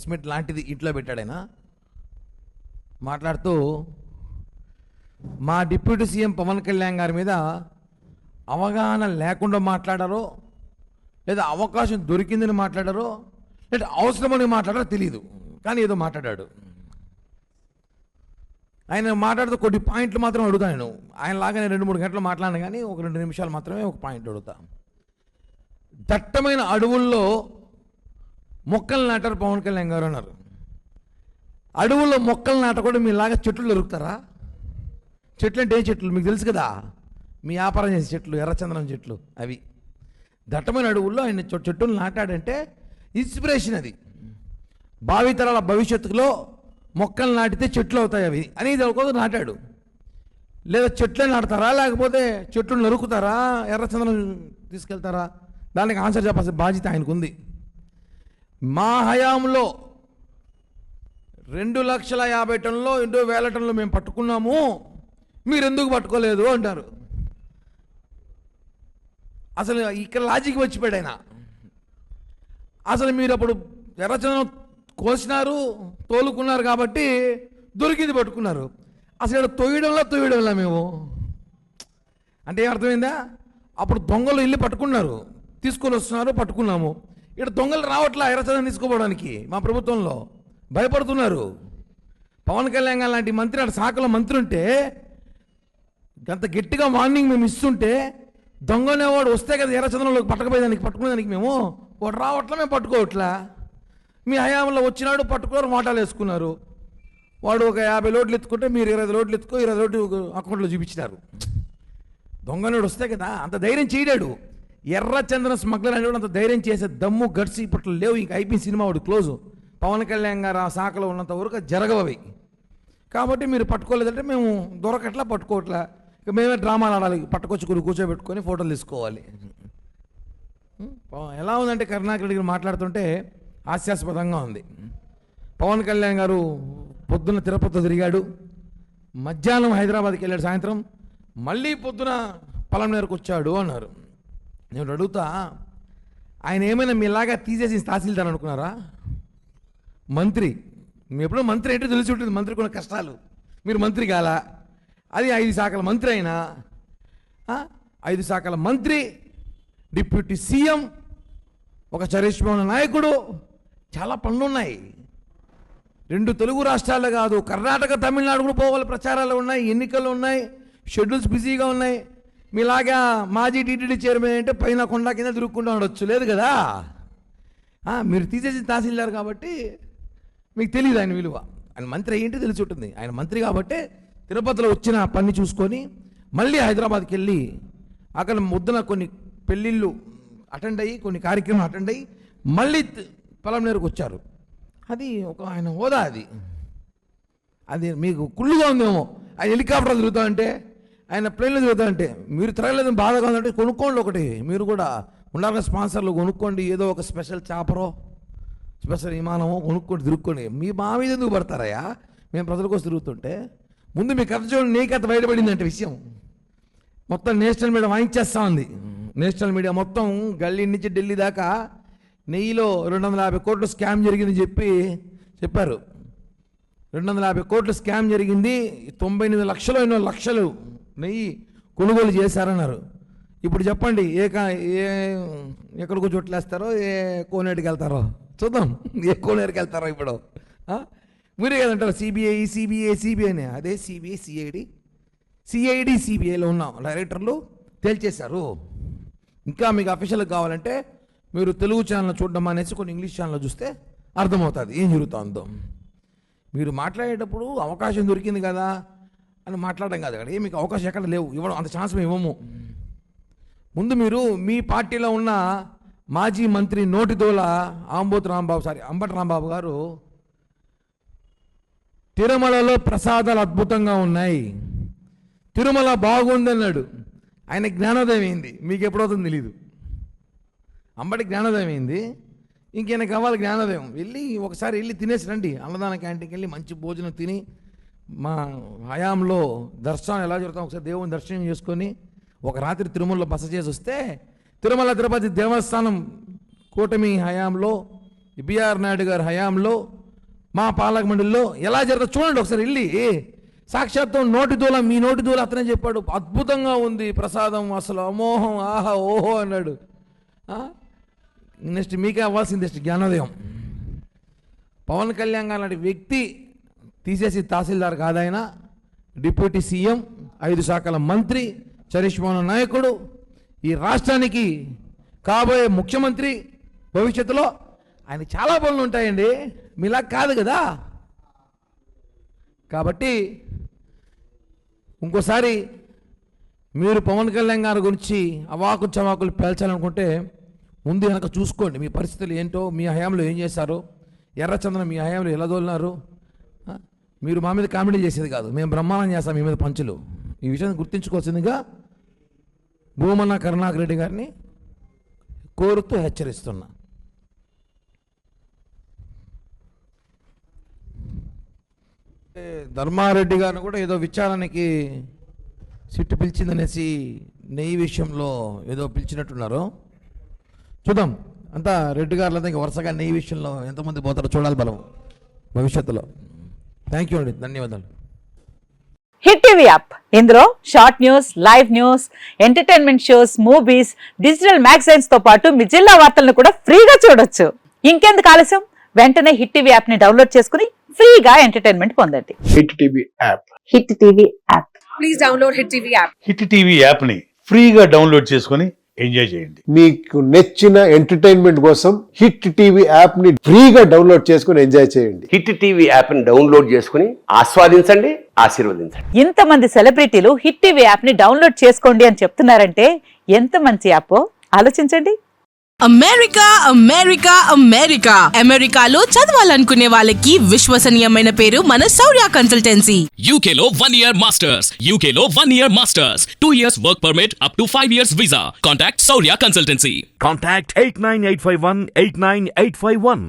Press meet లాంటిది ఇంట్లో పెట్టాడు ఆయన. మాట్లాడుతూ మా డిప్యూటీ సీఎం పవన్ కళ్యాణ్ గారి మీద అవగాహన లేకుండా మాట్లాడారో, లేదా అవకాశం దొరికిందని మాట్లాడారో, లేదా అవసరమని మాట్లాడారో తెలియదు, కానీ ఏదో మాట్లాడాడు. ఆయన మాట్లాడుతూ కొన్ని పాయింట్లు మాత్రం అడుగుతాను. ఆయన లాగానే 2-3 గంటలు మాట్లాడాను, కానీ ఒక 2 నిమిషాలు మాత్రమే ఒక పాయింట్ అడుగుతా. దట్టమైన అడవుల్లో మొక్కలు నాటారు పవన్ కళ్యాణ్ గారు అన్నారు. అడవుల్లో మొక్కలు నాటకుండా మీలాగా చెట్లు దొరుకుతారా? చెట్లు అంటే ఏ చెట్లు మీకు తెలుసు కదా, మీ వ్యాపారం చేసే చెట్లు, ఎర్రచందనం చెట్లు అవి. దట్టమైన అడవుల్లో ఆయన చెట్టులు నాటాడంటే ఇన్స్పిరేషన్ అది. భావితరాల భవిష్యత్తులో మొక్కలు నాటితే చెట్లు అవుతాయి అవి అని ఇది నాటాడు. లేదా చెట్లే నాటుతారా, లేకపోతే చెట్లు నరుకుతారా, ఎర్రచందనం తీసుకెళ్తారా? దానికి ఆన్సర్ చెప్పాల్సిన బాధ్యత ఆయనకు ఉంది. మా హయాంలో 2,50,000 టన్నులో 2,000 టన్నులు మేము పట్టుకున్నాము, మీరు ఎందుకు పట్టుకోలేదు అంటారు. అసలు ఇక్కడ లాజిక్ వచ్చిపోయాడు ఆయన. అసలు మీరు అప్పుడు ఎర్రచందనం కోసినారు, తోలుకున్నారు కాబట్టి దొరికింది పట్టుకున్నారు. అసలు ఇక్కడ తొయ్యడంలా మేము అంటే అర్థమైందా? అప్పుడు దొంగలు ఇల్లు పట్టుకున్నారు, తీసుకొని వస్తున్నారు, పట్టుకున్నాము. ఇక్కడ దొంగలు రావట్లా ఎర్రచందనం తీసుకోవడానికి. మా ప్రభుత్వంలో భయపడుతున్నారు. పవన్ కళ్యాణ్ గారు లాంటి మంత్రి, అటు శాఖలో మంత్రి ఉంటే, అంత గట్టిగా వార్నింగ్ మేము ఇస్తుంటే, దొంగనేవాడు వస్తే కదా ఎర్రచందనంలోకి పట్టుకునేదానికి మేము వాడు రావట్లా, మేము పట్టుకోవట్లా. మీ హయాంలో వచ్చినాడు, పట్టుకున్నారు, మోటాలు వేసుకున్నారు. వాడు ఒక 50 లోడ్లు ఎత్తుకుంటే మీరు 20 లోడ్లు ఎత్తుకో 20 లోడ్లు అకౌంట్లో చూపించినారు. దొంగనేవాడు వస్తే కదా. అంత ధైర్యం చేయడాడు. ఎర్రచందనం స్మగ్లర్ అనేవాడు అంత ధైర్యం చేసే దమ్ము గడ్స్ ఇప్పట్లో లేవు. ఇంక అయిపోయింది సినిమా, వాడు క్లోజు. పవన్ కళ్యాణ్ గారు ఆ శాఖలో ఉన్నంత వరకు జరగవవి. కాబట్టి మీరు పట్టుకోలేదంటే మేము దొరకట్లా, పట్టుకోవట్లా. ఇక మేమే డ్రామాలు ఆడాలి, పట్టుకొచ్చి కూర్చోబెట్టుకొని ఫోటోలు తీసుకోవాలి. ఎలా ఉందంటే కరుణాకర్ రెడ్డి గారు మాట్లాడుతుంటే హాస్యాస్పదంగా ఉంది. పవన్ కళ్యాణ్ గారు పొద్దున్న తిరుపతిలో తిరిగాడు, మధ్యాహ్నం హైదరాబాద్కి వెళ్ళాడు, సాయంత్రం మళ్ళీ పొద్దున పలమనేరుకు వచ్చాడు అన్నారు. నేను అడుగుతా, ఆయన ఏమైనా మీలాగా తీసేసి తహసీల్దార్ అనుకున్నారా? మంత్రి, మీ ఎప్పుడో మంత్రి ఏంటో తెలిసి ఉంటుంది, మంత్రికి ఉన్న కష్టాలు. మీరు మంత్రి కాలా? అది 5 శాఖల మంత్రి అయినా, 5 శాఖల మంత్రి, డిప్యూటీ సీఎం, ఒక చరిష్మా నాయకుడు, చాలా పనులు ఉన్నాయి. 2 తెలుగు రాష్ట్రాలు కాదు, కర్ణాటక, తమిళనాడు కూడా పోవాలి, ప్రచారాలు ఉన్నాయి, ఎన్నికలు ఉన్నాయి, షెడ్యూల్స్ బిజీగా ఉన్నాయి. మీలాగా మాజీ టీటీడీ చైర్మన్ అంటే పైన కొండ కింద తిరుక్కుంటూ ఉండొచ్చు, లేదు కదా. మీరు తీసేసి తహసీల్దార్ కాబట్టి మీకు తెలియదు ఆయన విలువ. ఆయన మంత్రి ఏంటి తెలిసి ఉంటుంది. ఆయన మంత్రి కాబట్టి తిరుపతిలో వచ్చిన పని చూసుకొని మళ్ళీ హైదరాబాద్కి వెళ్ళి అక్కడ ముద్దన కొన్ని పెళ్ళిళ్ళు అటెండ్ అయ్యి, కొన్ని కార్యక్రమాలు అటెండ్ అయ్యి మళ్ళీ పలమనేరుకు వచ్చారు. అది ఒక ఆయన హోదా. అది మీకు కుళ్ళుగా ఉందేమో. ఆయన హెలికాప్టర్ తిరుగుతా అంటే, ఆయన ప్లేన్లో తిరుగుతా అంటే, మీరు తిరగలేదని బాధగా ఉందంటే కొనుక్కోండి ఒకటి. మీరు కూడా ఉండాలి, స్పాన్సర్లు కొనుక్కోండి, ఏదో ఒక స్పెషల్ చాపరో స్పెషల్ విమానమో కొనుక్కోండి, తిరుక్కోండి. మా మీద ఎందుకు పడతారయ్యా? మేము ప్రజల కోసం తిరుగుతుంటే. ముందు మీ కథ చూడండి, నీ కథ బయటపడింది అంటే విషయం మొత్తం నేషనల్ మీడియా వాయించేస్తూ ఉంది. నేషనల్ మీడియా మొత్తం గల్లీ నుంచి ఢిల్లీ దాకా నెయ్యిలో 250 కోట్లు స్కామ్ జరిగిందని చెప్పారు. 250 కోట్లు స్కామ్ జరిగింది, 98 లక్షలు 8 లక్షలు నెయ్యి కొనుగోలు చేశారన్నారు. ఇప్పుడు చెప్పండి, ఎక్కడికో చోట్లేస్తారో, ఏ కోనేటికి వెళ్తారో చూద్దాం. ఏ కోనేరుకి వెళ్తారో ఇప్పుడు మీరే కదంటారు. సిబిఐ అని. అదే సిఐడి సిబిఐలో ఉన్న డైరెక్టర్లు తేల్చేశారు. ఇంకా మీకు అఫీషియల్గా కావాలంటే మీరు తెలుగు ఛానల్ చూడడం అనేసి కొన్ని ఇంగ్లీష్ ఛానల్ చూస్తే అర్థమవుతుంది ఏం జరుగుతుందో. మీరు మాట్లాడేటప్పుడు అవకాశం దొరికింది కదా అని మాట్లాడడం కాదు. అక్కడ మీకు అవకాశం ఎక్కడ లేవు, ఇవ్వడం అంత ఛాన్స్ మేము ఇవ్వము. ముందు మీరు మీ పార్టీలో ఉన్న మాజీ మంత్రి నోటిదోల అంబటి రాంబాబు గారు తిరుమలలో ప్రసాదాలు అద్భుతంగా ఉన్నాయి, తిరుమల బాగుందన్నాడు. ఆయన జ్ఞానోదయం అయింది, మీకు ఎప్పుడవుతుందో తెలీదు. అంబటి జ్ఞానోదయం అయింది, ఇంకేనా కావాలి జ్ఞానోదయం. ఒకసారి వెళ్ళి తినేసి రండి, అన్నదాన క్యాంటీన్కి వెళ్ళి మంచి భోజనం తిని, మా హయాంలో దర్శనం ఎలా జరుగుతాం ఒకసారి దేవుని దర్శనం చేసుకొని ఒక రాత్రి తిరుమలలో బస చేసి వస్తే, తిరుమల తిరుపతి దేవస్థానం కూటమి హయాంలో బిఆర్ నాయుడు గారి హయాంలో మా పాలక మండలిలో ఎలా జరుగుతుందో చూడండి ఒకసారి వెళ్ళి. సాక్షాత్తు నోటి దూల, మీ నోటి దూల అతనే చెప్పాడు, అద్భుతంగా ఉంది ప్రసాదం, అసలు అమోహం, ఆహా ఓహో అన్నాడు. నెక్స్ట్ మీకే అవ్వాల్సింది నెక్స్ట్ జ్ఞానోదయం. పవన్ కళ్యాణ్ గారు లాంటి వ్యక్తి తీసేసి తహసీల్దార్ కాదాయన, డిప్యూటీ సీఎం, 5 శాఖల మంత్రి, చరిష్మాన నాయకుడు, ఈ రాష్ట్రానికి కాబోయే ముఖ్యమంత్రి భవిష్యత్తులో. ఆయన చాలా పనులు ఉంటాయండి, మీలా కాదు కదా. కాబట్టి ఇంకోసారి మీరు పవన్ కళ్యాణ్ గారి గురించి అవాకు చవాకులు పేల్చాలనుకుంటే ముందు వెనక చూసుకోండి మీ పరిస్థితులు ఏంటో, మీ హయాంలో ఏం చేశారు, ఎర్రచందనం మీ హయాంలో ఎలా దోలినారు. మీరు మా మీద కామెడీ చేసేది కాదు, మేము బ్రహ్మాండం చేస్తాం మీ మీద పంచులు. ఈ విషయాన్ని గుర్తించుకోవాల్సిందిగా భూమన్న కరుణాకర్ రెడ్డి గారిని కోరుతూ హెచ్చరిస్తున్నా. ధర్మారెడ్డి గారిని కూడా ఏదో విచారానికి సిట్టు పిలిచిందనేసి నెయ్యి విషయంలో ఏదో పిలిచినట్టున్నారు. చూద్దాం అంతా రెడ్డి గారులో ఇంకా వరుసగా నెయ్యి విషయంలో ఎంతమంది పోతారో చూడాలి బలం భవిష్యత్తులో. థ్యాంక్ యూ అండి, ధన్యవాదాలు. హిట్ టీవీ యాప్, ఇందులో short news, live news, entertainment shows, movies, digital magazines తో పాటు మీ జిల్లా వార్తలను కూడా ఫ్రీగా చూడొచ్చు. ఇంకెందుకు ఆలస్యం, వెంటనే హిట్ టీవీ యాప్ ని డౌన్లోడ్ చేసుకుని ఫ్రీగా ఎంటర్టైన్మెంట్ పొందండి. Hit TV app, hit TV app, please download hit TV app. Hit TV app ని ఫ్రీగా డౌన్లోడ్ చేసుకొని ఎంజాయ్ చేయండి. మీకు నచ్చిన ఎంటర్టైన్మెంట్ కోసం హిట్ టీవీ యాప్ ని ఫ్రీగా డౌన్లోడ్ చేసుకొని ఎంజాయ్ చేయండి. హిట్ టీవీ యాప్ ని డౌన్లోడ్ చేసుకుని ఆస్వాదించండి, ఆశీర్వదించండి. ఇంతమంది సెలబ్రిటీలు హిట్ టీవీ యాప్ ని డౌన్లోడ్ చేసుకోండి అని చెప్తున్నారంటే ఎంత మంచి యాప్ ఆలోచించండి. అమెరికా అమెరికా అమెరికా అమెరికాలో చదవాలనుకునే వాళ్ళకి విశ్వసనీయమైన పేరు మన శౌర్య కన్సల్టెన్సీ. UK లో 1 year masters, UK లో 1 year masters, 2 years work permit up to 5 years visa. Contact Saurya Consultancy. Contact 89851 89851.